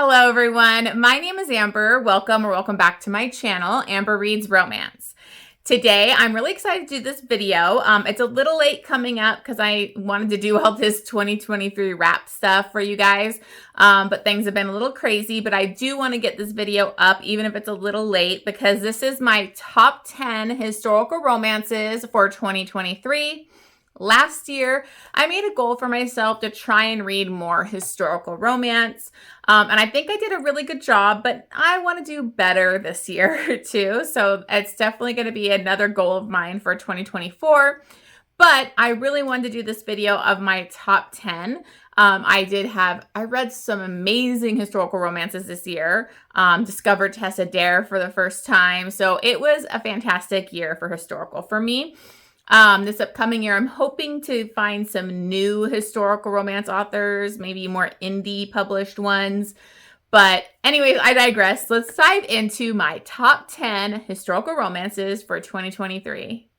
Hello everyone, my name is Amber. Welcome back to my channel, Amber Reads Romance. Today, I'm really excited to do this video. It's a little late coming up because I wanted to do all this 2023 wrap stuff for you guys, but things have been a little crazy, but I do want to get this video up even if it's a little late because this is my top 10 historical romances for 2023. Last year, I made a goal for myself to try and read more historical romance, and I think I did a really good job, but I want to do better this year too, so it's definitely going to be another goal of mine for 2024, but I really wanted to do this video of my top 10. I read some amazing historical romances this year, discovered Tessa for the first time, so it was a fantastic year for historical for me. This upcoming year, I'm hoping to find some new historical romance authors, maybe more indie published ones. But anyways, I digress. Let's dive into my top 10 historical romances for 2023.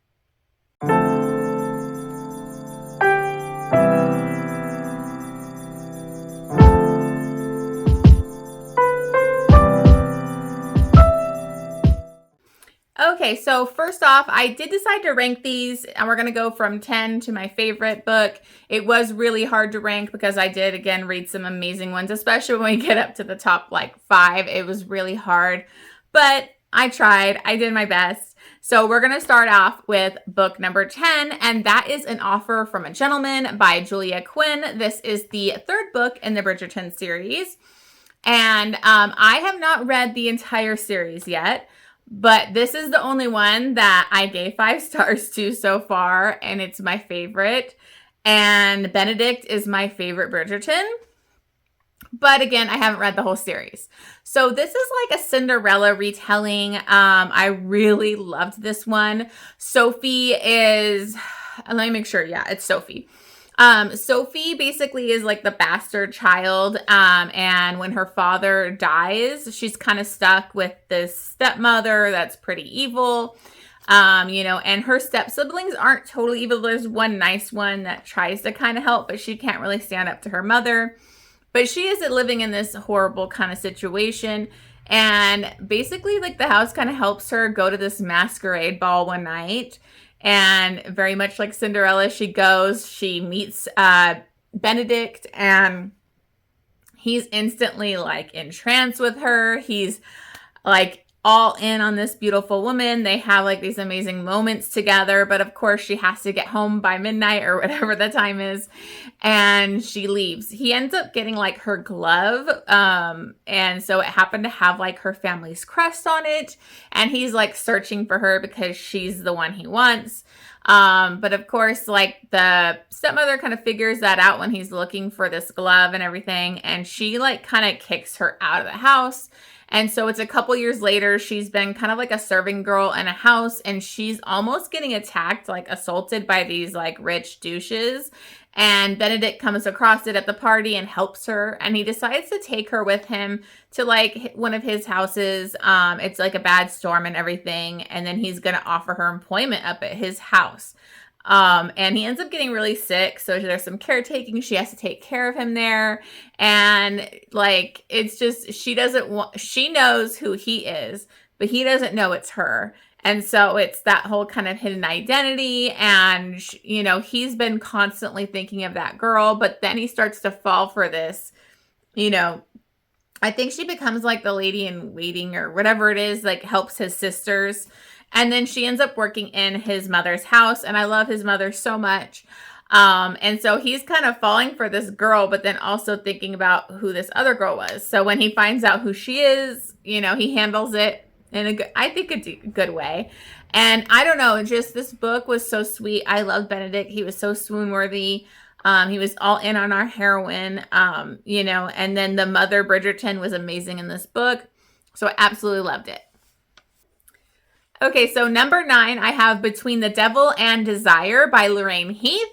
Okay, so first off, I did decide to rank these, and we're going to go from 10 to my favorite book. It was really hard to rank because I did, again, read some amazing ones, especially when we get up to the top, 5. It was really hard, but I tried. I did my best. So we're going to start off with book number 10, and that is An Offer from a Gentleman by Julia Quinn. This is the third book in the Bridgerton series, and I have not read the entire series yet. But this is the only one that I gave 5 stars to so far, and it's my favorite. And Benedict is my favorite Bridgerton. But again, I haven't read the whole series. So this is like a Cinderella retelling. I really loved this one. Sophie is, let me make sure. Yeah, it's Sophie. Sophie basically is like the bastard child, and when her father dies, she's kind of stuck with this stepmother that's pretty evil, and her step siblings aren't totally evil. There's one nice one that tries to kind of help, but she can't really stand up to her mother, but she is living in this horrible kind of situation, and basically like the house kind of helps her go to this masquerade ball one night. And very much like Cinderella, she goes, she meets Benedict, and he's instantly like entranced with her. He's like all in on this beautiful woman. They have like these amazing moments together, but of course she has to get home by midnight or whatever the time is, and she leaves. He ends up getting like her glove, and so it happened to have like her family's crest on it, and he's like searching for her because she's the one he wants. But of course, like the stepmother kind of figures that out when he's looking for this glove and everything, and she like kind of kicks her out of the house. And so it's a couple years later, she's been kind of like a serving girl in a house, and she's almost getting attacked, like assaulted by these like rich douches. And Benedict comes across it at the party and helps her, and he decides to take her with him to like one of his houses. It's like a bad storm and everything, and then he's going to offer her employment up at his house. And he ends up getting really sick, so there's some caretaking. She has to take care of him there, and like it's just she knows who he is, but he doesn't know it's her. And so it's that whole kind of hidden identity, and he's been constantly thinking of that girl, but then he starts to fall for this, I think she becomes like the lady in waiting or whatever it is, like helps his sisters. And then she ends up working in his mother's house, and I love his mother so much. And so he's kind of falling for this girl, but then also thinking about who this other girl was. So when he finds out who she is, he handles it in a good way. And I don't know, just this book was so sweet. I loved Benedict. He was so swoon worthy. He was all in on our heroine, and then the mother Bridgerton was amazing in this book. So I absolutely loved it. Okay, so number 9, I have Between the Devil and Desire by Lorraine Heath.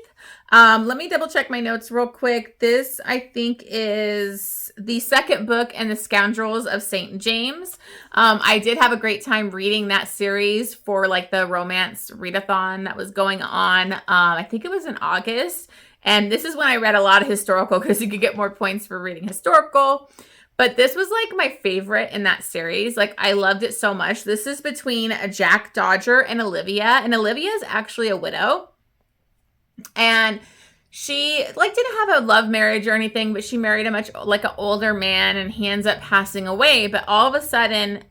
Let me double check my notes real quick. This, I think, is the second book in the Scoundrels of St. James. I did have a great time reading that series for like the romance readathon that was going on. I think it was in August. And this is when I read a lot of historical because you could get more points for reading historical. But this was like my favorite in that series. Like I loved it so much. This is between Jack Dodger and Olivia. And Olivia is actually a widow. And she like didn't have a love marriage or anything, but she married a much like an older man, and he ends up passing away. But all of a sudden,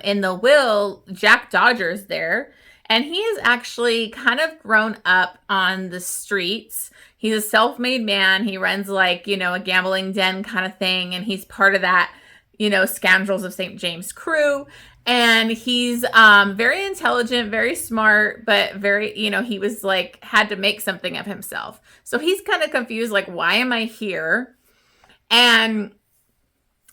in the will, Jack Dodger's there, and he is actually kind of grown up on the streets. He's a self-made man. He runs like, you know, a gambling den kind of thing, and he's part of that, you know, Scoundrels of St. James crew. And he's very intelligent, very smart, but very, you know, he was like, had to make something of himself. So he's kind of confused, like, why am I here? And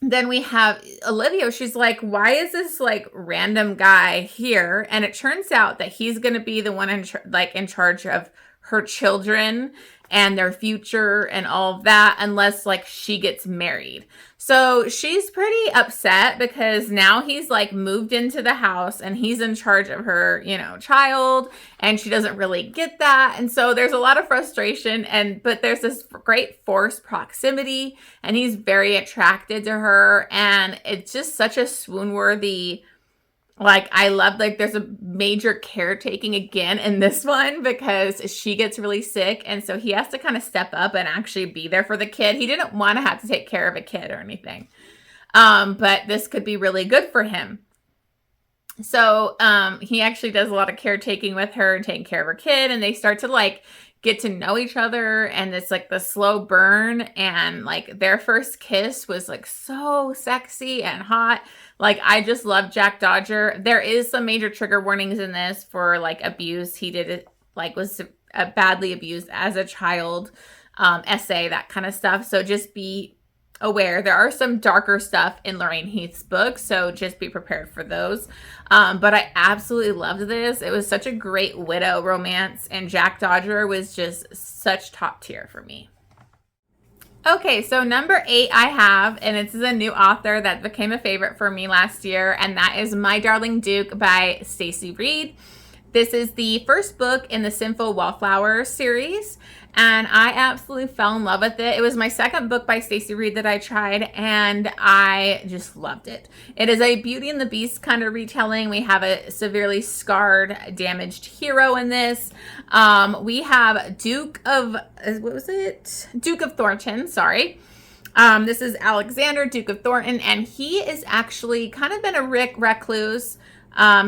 then we have Olivia. She's like, why is this like random guy here? And it turns out that he's going to be the one in charge of her children and their future and all of that, unless like she gets married. So she's pretty upset because now he's like moved into the house and he's in charge of her, you know, child, and she doesn't really get that. And so there's a lot of frustration, but there's this great forced proximity, and he's very attracted to her, and it's just such a swoon-worthy. Like, I love, like, there's a major caretaking again in this one because she gets really sick. And so he has to kind of step up and actually be there for the kid. He didn't want to have to take care of a kid or anything. But this could be really good for him. So he actually does a lot of caretaking with her and taking care of her kid. And they start to, like, get to know each other. And it's, like, the slow burn. And, like, their first kiss was, like, so sexy and hot. Like, I just love Jack Dodger. There is some major trigger warnings in this for, like, abuse. He did it, like, was badly abused as a child, essay, that kind of stuff. So just be aware. There are some darker stuff in Lorraine Heath's book, so just be prepared for those. But I absolutely loved this. It was such a great widow romance, and Jack Dodger was just such top tier for me. Okay, so number 8 I have, and this is a new author that became a favorite for me last year, and that is My Darling Duke by Stacy Reid. This is the first book in the Sinful Wallflower series, and I absolutely fell in love with it. It was my second book by Stacy Reid that I tried, and I just loved it. It is a Beauty and the Beast kind of retelling. We have a severely scarred, damaged hero in this. We have Duke of Thornton, sorry. This is Alexander, Duke of Thornton, and he is actually kind of been a recluse.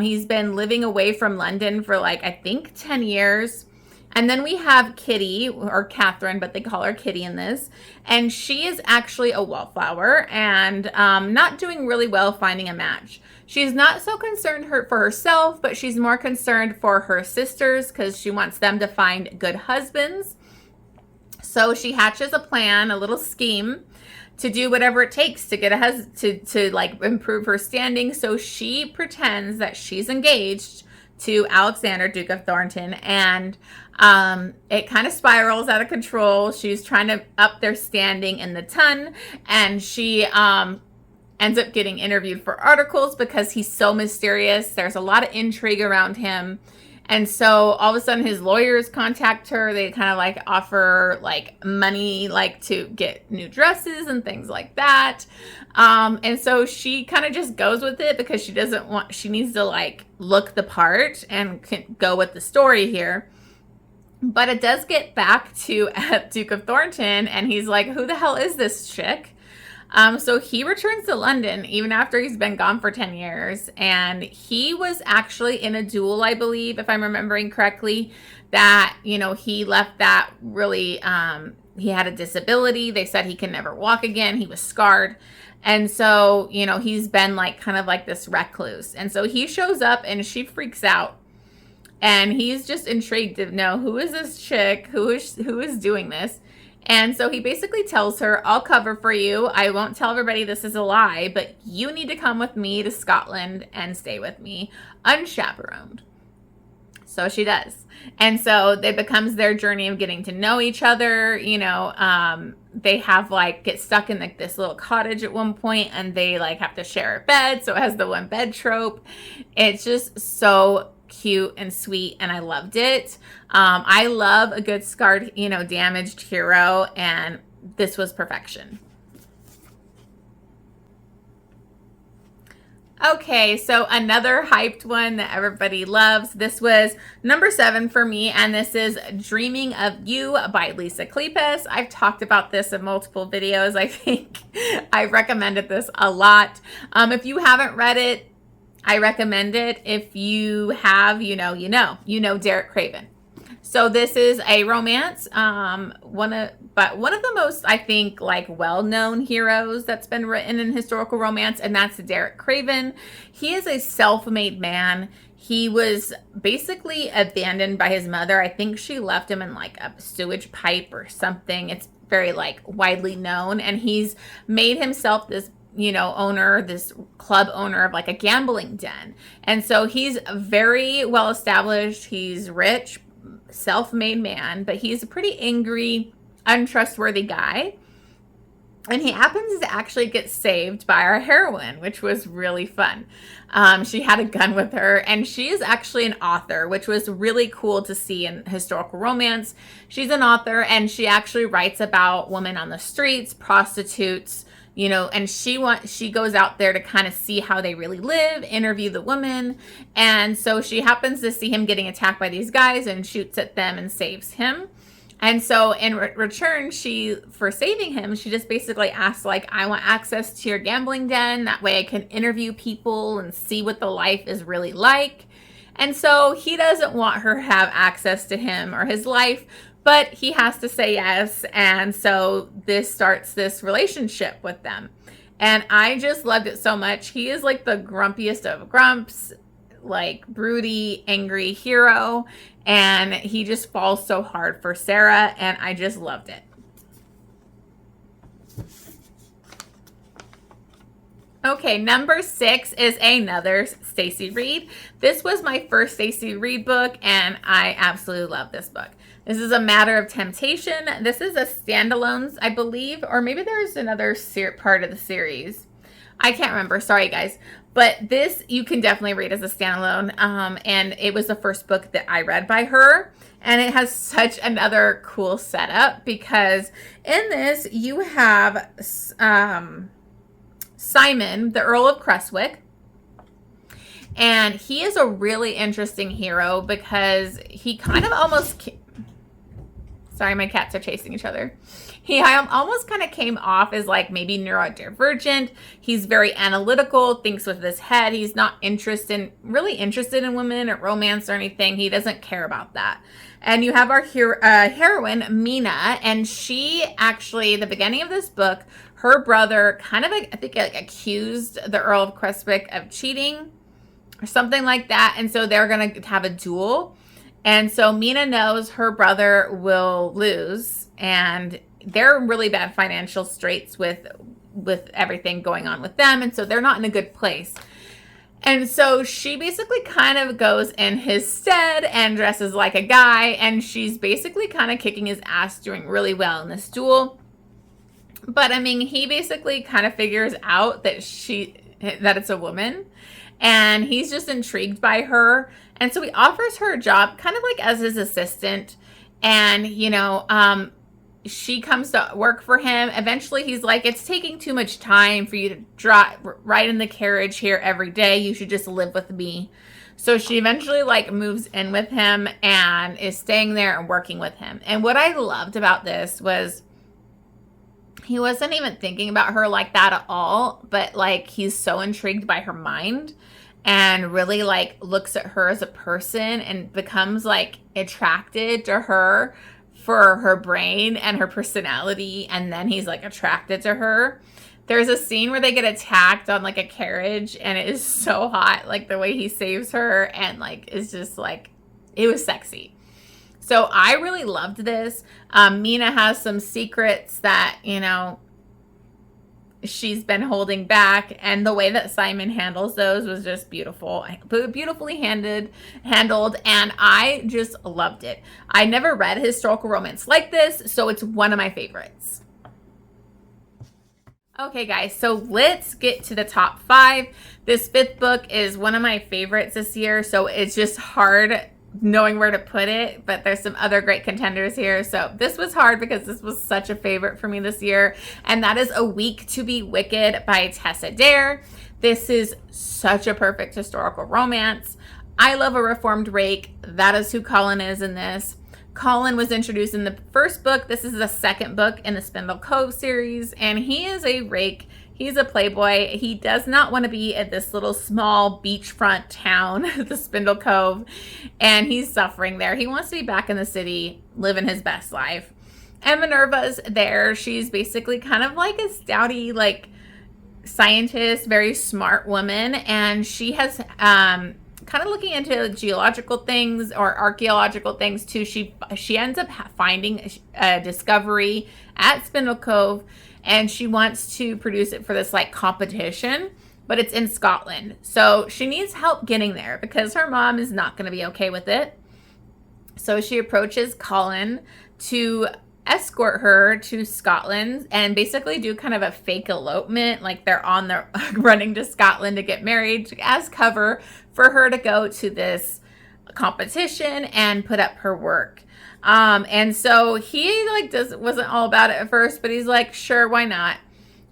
He's been living away from London for like, I think 10 years. And then we have Kitty, or Catherine, but they call her Kitty in this. And she is actually a wallflower and not doing really well finding a match. She's not so concerned for herself, but she's more concerned for her sisters because she wants them to find good husbands. So she hatches a plan, a little scheme, to do whatever it takes to get a husband, to like improve her standing. So she pretends that she's engaged to Alexander, Duke of Thornton, and it kind of spirals out of control. She's trying to up their standing in the ton, and she ends up getting interviewed for articles because he's so mysterious. There's a lot of intrigue around him. And so all of a sudden his lawyers contact her. They kind of like offer like money, like to get new dresses and things like that. And so she kind of just goes with it because she needs to like look the part and can go with the story here. But it does get back to Duke of Thornton, and he's like, who the hell is this chick? So he returns to London even after he's been gone for 10 years. And he was actually in a duel, I believe, if I'm remembering correctly, that, you know, he left that really, he had a disability. They said he can never walk again. He was scarred. And so, you know, he's been like kind of like this recluse. And so he shows up and she freaks out. And he's just intrigued to know, who is this chick? Who is doing this? And so he basically tells her, I'll cover for you. I won't tell everybody this is a lie, but you need to come with me to Scotland and stay with me unchaperoned. So she does. And so it becomes their journey of getting to know each other. You know, they have like get stuck in like this little cottage at one point, and they like have to share a bed. So it has the one bed trope. It's just so cute and sweet, and I loved it. I love a good scarred, you know, damaged hero, and this was perfection. Okay, so another hyped one that everybody loves. This was number 7 for me, and this is Dreaming of You by Lisa Kleypas. I've talked about this in multiple videos. I think I recommended this a lot. If you haven't read it, I recommend it. If you have, you know Derek Craven. So this is a romance, one of the most, I think, like well-known heroes that's been written in historical romance, and that's Derek Craven. He is a self-made man. He was basically abandoned by his mother. I think she left him in like a sewage pipe or something. It's very like widely known, and he's made himself this this club owner of like a gambling den. And so he's very well established. He's rich, self-made man, but he's a pretty angry, untrustworthy guy. And he happens to actually get saved by our heroine, which was really fun. She had a gun with her, and she is actually an author, which was really cool to see in historical romance. She's an author, and she actually writes about women on the streets, prostitutes, and she goes out there to kind of see how they really live, interview the women. And so she happens to see him getting attacked by these guys and shoots at them and saves him. And so in return, for saving him, she just basically asks, like, I want access to your gambling den. That way I can interview people and see what the life is really like. And so he doesn't want her to have access to him or his life, but he has to say yes. And so this starts this relationship with them. And I just loved it so much. He is like the grumpiest of grumps, like broody, angry hero. And he just falls so hard for Sarah. And I just loved it. Okay, number 6 is another Stacy Reid. This was my first Stacy Reid book, and I absolutely love this book. This is A Matter of Temptation. This is a standalone, I believe, or maybe there's another part of the series. I can't remember. Sorry, guys. But this you can definitely read as a standalone, and it was the first book that I read by her. And it has such another cool setup because in this you have Simon, the Earl of Creswick. And he is a really interesting hero because he kind of almost... Sorry, my cats are chasing each other. He almost kind of came off as like maybe neurodivergent. He's very analytical, thinks with his head. He's not really interested in women or romance or anything. He doesn't care about that. And you have our heroine, Mina, and she actually, the beginning of this book, her brother kind of, I think, accused the Earl of Creswick of cheating or something like that. And so they're going to have a duel. And so Mina knows her brother will lose, and they're in really bad financial straits with everything going on with them. And so they're not in a good place. And so she basically kind of goes in his stead and dresses like a guy. And she's basically kind of kicking his ass, doing really well in this duel. But I mean, he basically kind of figures out that it's a woman, and he's just intrigued by her. And so he offers her a job kind of like as his assistant. And, she comes to work for him. Eventually, he's like, it's taking too much time for you to ride in the carriage here every day. You should just live with me. So she eventually moves in with him and is staying there and working with him. And what I loved about this was he wasn't even thinking about her like that at all. But he's so intrigued by her mind and really looks at her as a person and becomes attracted to her for her brain and her personality. And then he's attracted to her. There's a scene where they get attacked on a carriage, and it is so hot, the way he saves her, and is just it was sexy. So I really loved this. Mina has some secrets that she's been holding back, and the way that Simon handles those was just beautiful, beautifully handled, and I just loved it. I never read historical romance like this, so it's one of my favorites. Okay, guys, so let's get to the top 5. This 5th book is one of my favorites this year, so it's just hard knowing where to put it, but there's some other great contenders here. So this was hard because this was such a favorite for me this year, and that is A Week to Be Wicked by Tessa Dare. This is such a perfect historical romance. I love a reformed rake. That is who Colin is in this. Colin was introduced in the first book. This is the second book in the Spindle Cove series, and he is a rake. He's a playboy. He does not want to be at this little small beachfront town, the Spindle Cove, and he's suffering there. He wants to be back in the city, living his best life. And Minerva's there. She's basically kind of like a stouty, like, scientist, very smart woman, and she has kind of looking into geological things or archaeological things too. She ends up finding a discovery at Spindle Cove, and she wants to produce it for this like competition, but it's in Scotland. So she needs help getting there because her mom is not going to be okay with it. So she approaches Colin to escort her to Scotland and basically do kind of a fake elopement, like they're on the running to Scotland to get married as cover for her to go to this competition and put up her work. And so he like wasn't all about it at first, but he's like, sure, why not?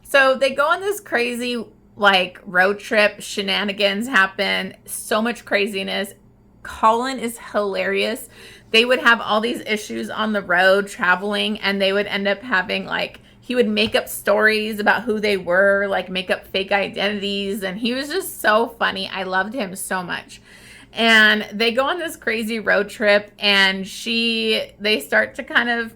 So they go on this crazy like road trip. Shenanigans happen, so much craziness. Colin is hilarious. They would have all these issues on the road traveling, and they would end up having like, he would make up stories about who they were, like make up fake identities, and he was just so funny. I loved him so much. And they go on this crazy road trip, and they start to kind of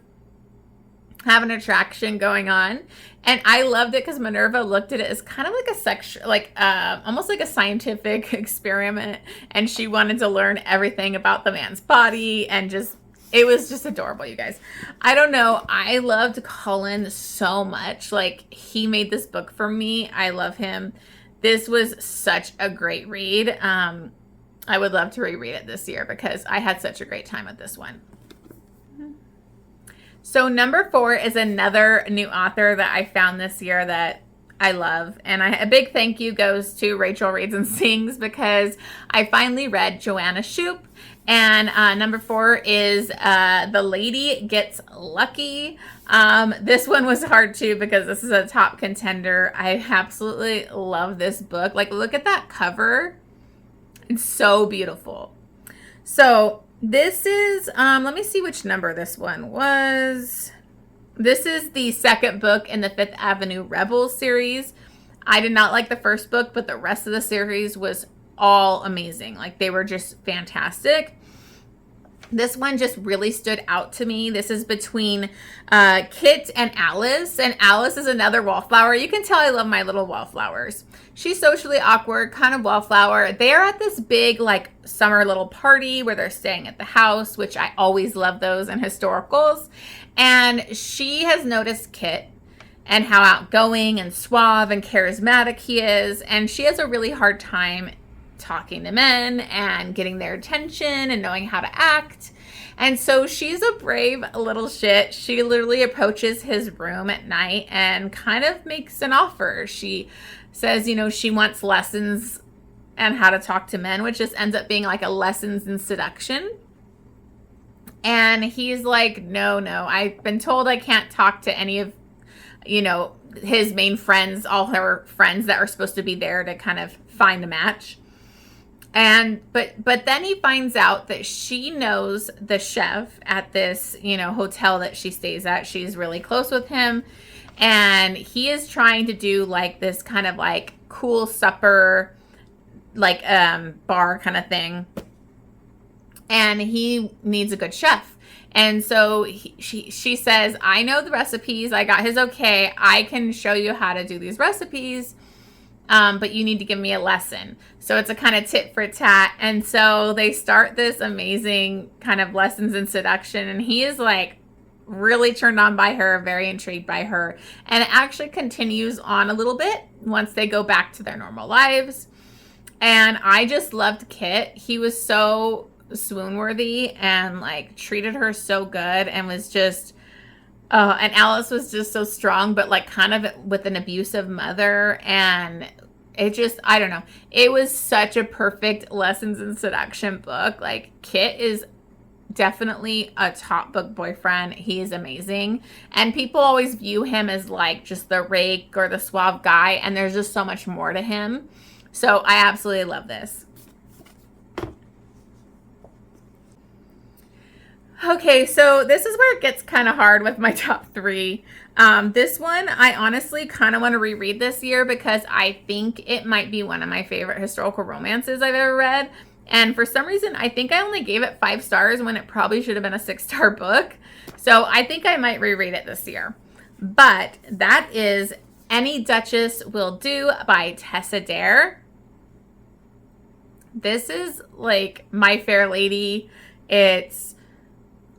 have an attraction going on. And I loved it because Minerva looked at it as kind of like a sexual, like almost like a scientific experiment. And she wanted to learn everything about the man's body, and it was just adorable, you guys. I don't know. I loved Colin so much. Like, he made this book for me. I love him. This was such a great read. I would love to reread it this year because I had such a great time with this one. So number 4 is another new author that I found this year that I love. And a big thank you goes to Rachel Reads and Sings because I finally read Joanna Shupe. And number 4 is The Lady Gets Lucky. This one was hard too because this is a top contender. I absolutely love this book. Like, look at that cover. It's so beautiful. So this is, let me see which number this one was. This is the second book in the Fifth Avenue Rebels series. I did not like the first book, but the rest of the series was all amazing. Like, they were just fantastic. This one just really stood out to me. This is between Kit and Alice. And Alice is another wallflower. You can tell I love my little wallflowers. She's socially awkward, kind of wallflower. They're at this big, like, summer little party where they're staying at the house, which I always love those in historicals. And she has noticed Kit and how outgoing and suave and charismatic he is. And she has a really hard time talking to men and getting their attention and knowing how to act. And so she's a brave little shit. She literally approaches his room at night and kind of makes an offer. She says, you know, she wants lessons and how to talk to men, which just ends up being like a lessons in seduction. And he's like, no, I've been told I can't talk to any of, you know, his main friends, all her friends that are supposed to be there to kind of find a match. And but then he finds out that she knows the chef at this, you know, hotel that she stays at. She's really close with him, and he is trying to do like this kind of like cool supper, like bar kind of thing, and he needs a good chef. And so she says, I know the recipes. I got his okay. I can show you how to do these recipes. But you need to give me a lesson. So it's a kind of tit for tat. And so they start this amazing kind of lessons in seduction. And he is like really turned on by her, very intrigued by her. And it actually continues on a little bit once they go back to their normal lives. And I just loved Kit. He was so swoon worthy and like treated her so good and was just... and Alice was just so strong, but like kind of with an abusive mother, and it just, I don't know. It was such a perfect lessons in seduction book. Like, Kit is definitely a top book boyfriend. He is amazing. And people always view him as like just the rake or the suave guy. And there's just so much more to him. So I absolutely love this. Okay, so this is where it gets kind of hard with my top 3. This one, I honestly kind of want to reread this year because I think it might be one of my favorite historical romances I've ever read. And for some reason, I think I only gave it 5 stars when it probably should have been a 6-star book. So I think I might reread it this year. But that is Any Duchess Will Do by Tessa Dare. This is like My Fair Lady. It's,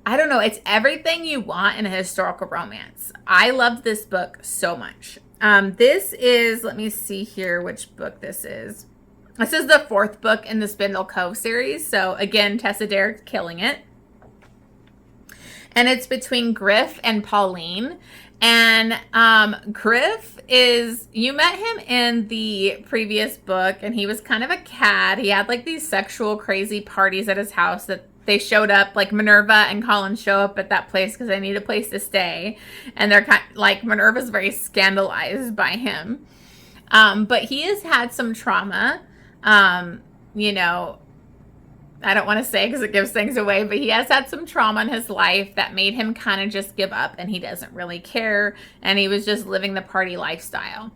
I don't know, it's everything you want in a historical romance. I loved this book so much. This is, let me see here which book this is. This is the 4th book in the Spindle Cove series. So again, Tessa Dare killing it. And it's between Griff and Pauline. And Griff is, you met him in the previous book, and he was kind of a cad. He had like these sexual crazy parties at his house that they showed up, like Minerva and Colin show up at that place because they need a place to stay. And they're kind of, like, Minerva's very scandalized by him. But he has had some trauma. You know, I don't want to say because it gives things away, but he has had some trauma in his life that made him kind of just give up, and he doesn't really care. And he was just living the party lifestyle.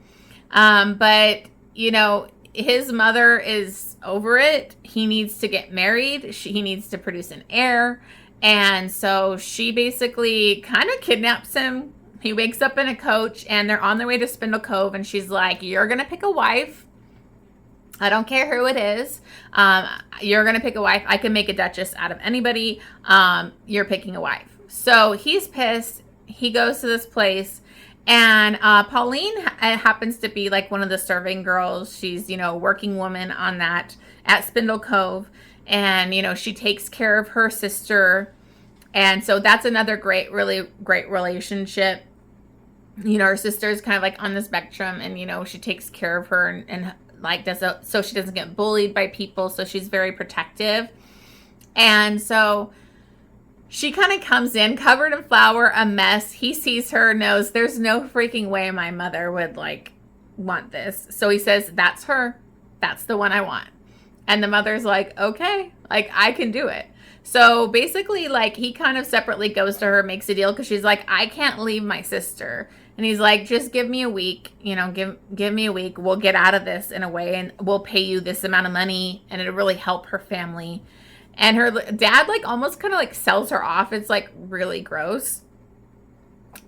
But, you know, his mother is over it. He needs to get married. He needs to produce an heir. And so she basically kind of kidnaps him. He wakes up in a coach and they're on their way to Spindle Cove. And she's like, you're going to pick a wife. I don't care who it is. You're going to pick a wife. I can make a duchess out of anybody. You're picking a wife. So he's pissed. He goes to this place. And Pauline happens to be like one of the serving girls. She's, you know, working woman on that at Spindle Cove. And, you know, she takes care of her sister. And so that's another really great relationship. You know, her sister's kind of like on the spectrum, and, you know, she takes care of her and like so she doesn't get bullied by people. So she's very protective. And so she kind of comes in covered in flour, a mess. He sees her, knows there's no freaking way my mother would like want this. So he says, that's her. That's the one I want. And the mother's like, okay, like I can do it. So basically, like, he kind of separately goes to her, makes a deal because she's like, I can't leave my sister. And he's like, just give me a week, you know, give me a week. We'll get out of this in a way, and we'll pay you this amount of money, and it'll really help her family. And her dad, like, almost kind of, like, sells her off. It's, like, really gross.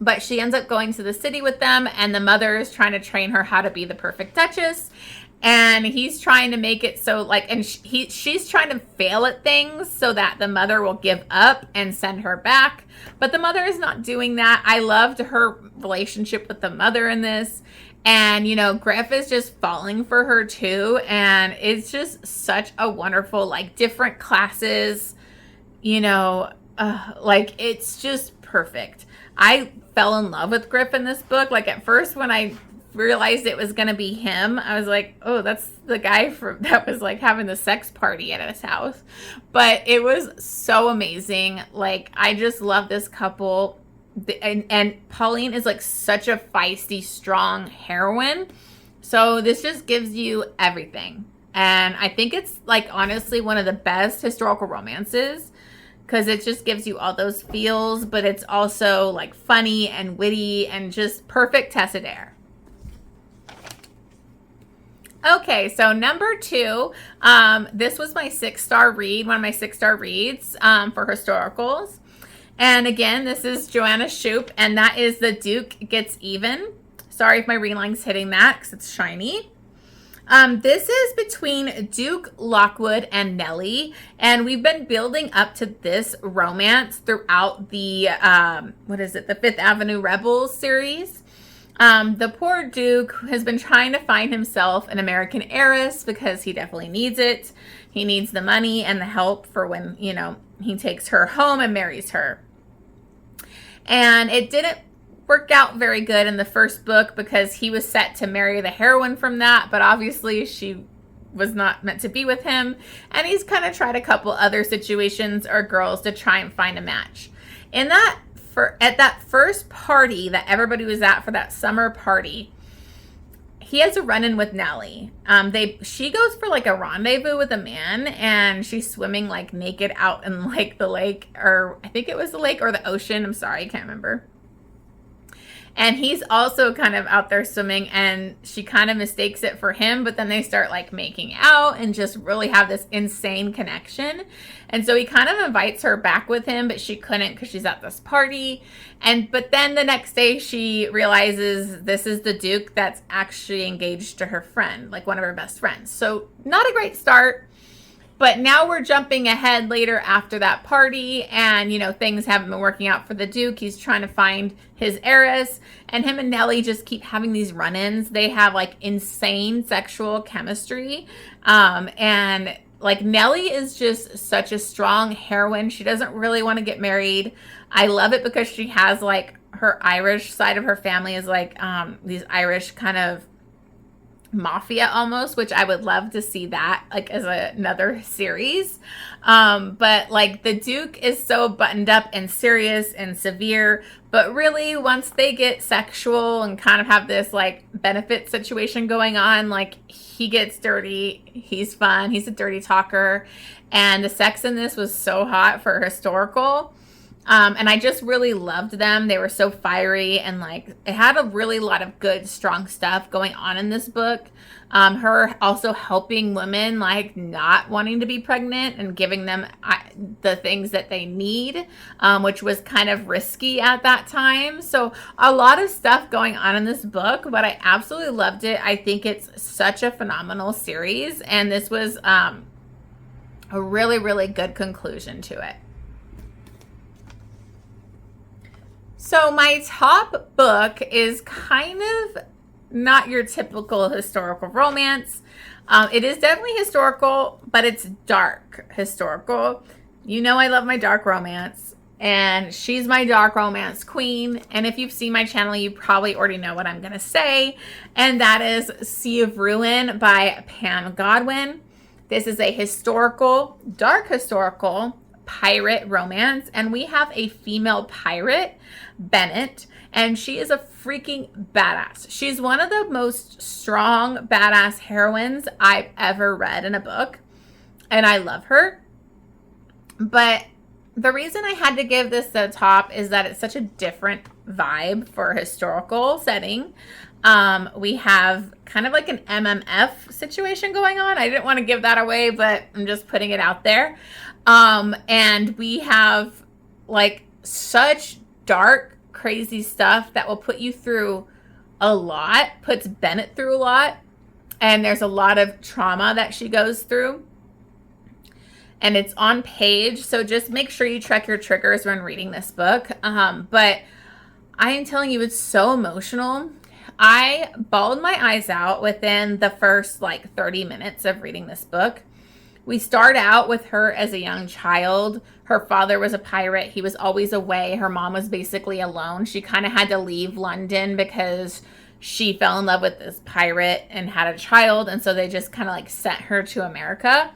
But she ends up going to the city with them, and the mother is trying to train her how to be the perfect duchess. And he's trying to make it so, like, and she's trying to fail at things so that the mother will give up and send her back. But the mother is not doing that. I loved her relationship with the mother in this. And, you know, Griff is just falling for her too. And it's just such a wonderful, like, different classes, you know, like, it's just perfect. I fell in love with Griff in this book. Like, at first when I realized it was gonna be him, I was like, oh, that's the guy that was like having the sex party at his house. But it was so amazing. Like, I just love this couple. And Pauline is like such a feisty, strong heroine. So this just gives you everything. And I think it's, like, honestly one of the best historical romances because it just gives you all those feels, but it's also like funny and witty and just perfect Tessa Dare. Okay, so number 2, this was my 6-star read, one of my 6-star reads for historicals. And again, this is Joanna Shupe, and that is The Duke Gets Even. Sorry if my reline's hitting that because it's shiny. This is between Duke Lockwood and Nellie, and we've been building up to this romance throughout the, the Fifth Avenue Rebels series. The poor Duke has been trying to find himself an American heiress because he definitely needs it. He needs the money and the help for when, you know, he takes her home and marries her. And it didn't work out very good in the first book because he was set to marry the heroine from that, but obviously she was not meant to be with him, and he's kind of tried a couple other situations or girls to try and find a match. At that first party that everybody was at for that summer party, he has a run-in with Nellie. She goes for like a rendezvous with a man, and she's swimming like naked out in like the lake, or I think it was the lake or the ocean. I'm sorry, I can't remember. And he's also kind of out there swimming, and she kind of mistakes it for him, but then they start like making out and just really have this insane connection. And so he kind of invites her back with him, but she couldn't because she's at this party. But then the next day she realizes this is the Duke that's actually engaged to her friend, like one of her best friends. So not a great start. But now we're jumping ahead later after that party, and, you know, things haven't been working out for the Duke. He's trying to find his heiress, and him and Nellie just keep having these run-ins. They have, like, insane sexual chemistry, and, like, Nellie is just such a strong heroine. She doesn't really want to get married. I love it because she has, like, her Irish side of her family is, like, these Irish kind of mafia almost, which I would love to see that like as another series. But like the Duke is so buttoned up and serious and severe, but really once they get sexual and kind of have this like benefit situation going on, like he gets dirty, he's fun, he's a dirty talker, and the sex in this was so hot for historical. And I just really loved them. They were so fiery, and like it had a really lot of good, strong stuff going on in this book. Her also helping women like not wanting to be pregnant and giving them the things that they need, which was kind of risky at that time. So a lot of stuff going on in this book, but I absolutely loved it. I think it's such a phenomenal series, and this was a really, really good conclusion to it. So my top book is kind of not your typical historical romance. It is definitely historical, but it's dark historical. You know I love my dark romance, and she's my dark romance queen. And if you've seen my channel, you probably already know what I'm going to say, and that is Sea of Ruin by Pam Godwin. This is a historical, dark historical pirate romance, and we have a female pirate, Bennett, and she is a freaking badass. She's one of the most strong, badass heroines I've ever read in a book, and I love her. But the reason I had to give this the top is that it's such a different vibe for a historical setting. We have kind of like an MMF situation going on. I didn't want to give that away, but I'm just putting it out there. And we have like such dark, crazy stuff that will put you through a lot, puts Bennett through a lot. And there's a lot of trauma that she goes through. And it's on page, so just make sure you check your triggers when reading this book. But I am telling you, it's so emotional. I bawled my eyes out within the first like 30 minutes of reading this book. We start out with her as a young child. Her father was a pirate. He was always away. Her mom was basically alone. She kind of had to leave London because she fell in love with this pirate and had a child. And so they just kind of like sent her to America.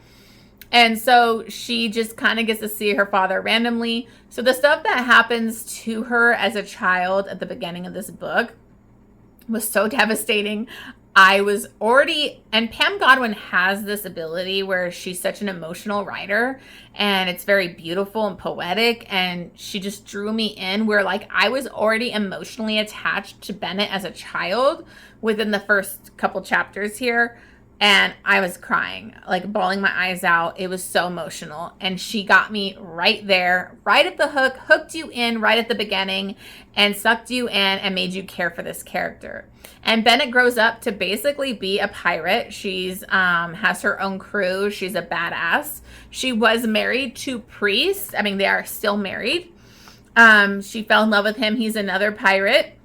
And so she just kind of gets to see her father randomly. So the stuff that happens to her as a child at the beginning of this book was so devastating. I was already, and Pam Godwin has this ability where she's such an emotional writer, and it's very beautiful and poetic, and she just drew me in where like I was already emotionally attached to Bennett as a child within the first couple chapters here. And I was crying, like bawling my eyes out. It was so emotional. And she got me right there, right at the hook, hooked you in right at the beginning and sucked you in and made you care for this character. And Bennett grows up to basically be a pirate. She's has her own crew. She's a badass. She was married to Priest. I mean, they are still married. She fell in love with him. He's another pirate.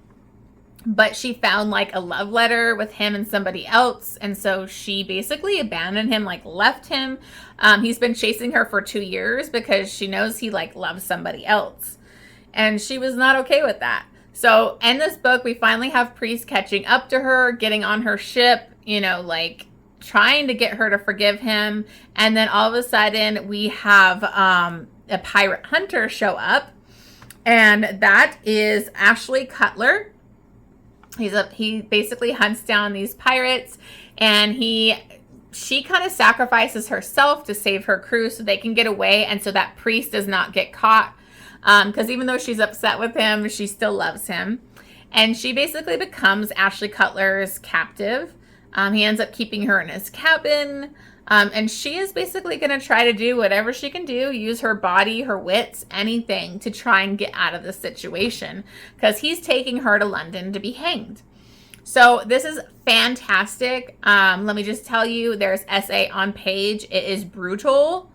But she found like a love letter with him and somebody else. And so she basically abandoned him, like left him. He's been chasing her for 2 years because she knows he like loves somebody else. And she was not okay with that. So in this book, we finally have Priest catching up to her, getting on her ship, you know, like trying to get her to forgive him. And then all of a sudden we have a pirate hunter show up, and that is Ashley Cutler. He basically hunts down these pirates, and she kind of sacrifices herself to save her crew so they can get away, and so that Priest does not get caught. Because even though she's upset with him, she still loves him. And she basically becomes Ashley Cutler's captive. He ends up keeping her in his cabin. And she is basically going to try to do whatever she can do, use her body, her wits, anything to try and get out of the situation. Because he's taking her to London to be hanged. So this is fantastic. Let me just tell you, there's essay on page. It is brutal.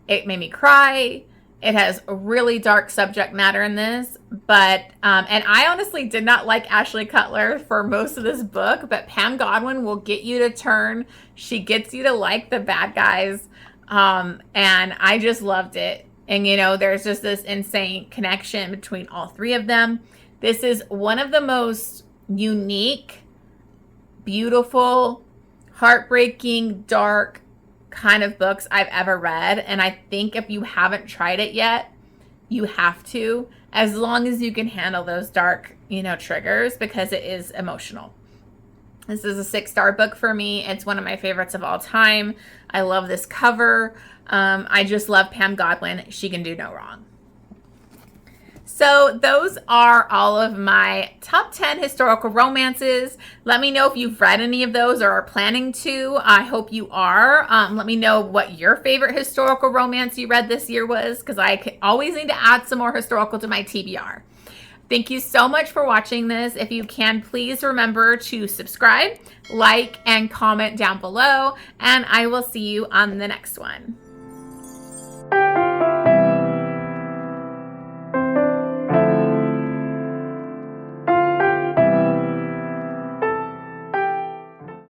It made me cry. It has a really dark subject matter in this, but, and I honestly did not like Ashley Cutler for most of this book, but Pam Godwin will get you to turn. She gets you to like the bad guys, and I just loved it. And, you know, there's just this insane connection between all three of them. This is one of the most unique, beautiful, heartbreaking, dark kind of books I've ever read, and I think if you haven't tried it yet, you have to, as long as you can handle those dark, you know, triggers, because it is emotional. This is a 6-star book for me. It's one of my favorites of all time. I love this cover. I just love Pam Godwin. She can do no wrong. So those are all of my top 10 historical romances. Let me know if you've read any of those or are planning to. I hope you are. Let me know what your favorite historical romance you read this year was, because I always need to add some more historical to my TBR. Thank you so much for watching this. If you can, please remember to subscribe, like, and comment down below, and I will see you on the next one.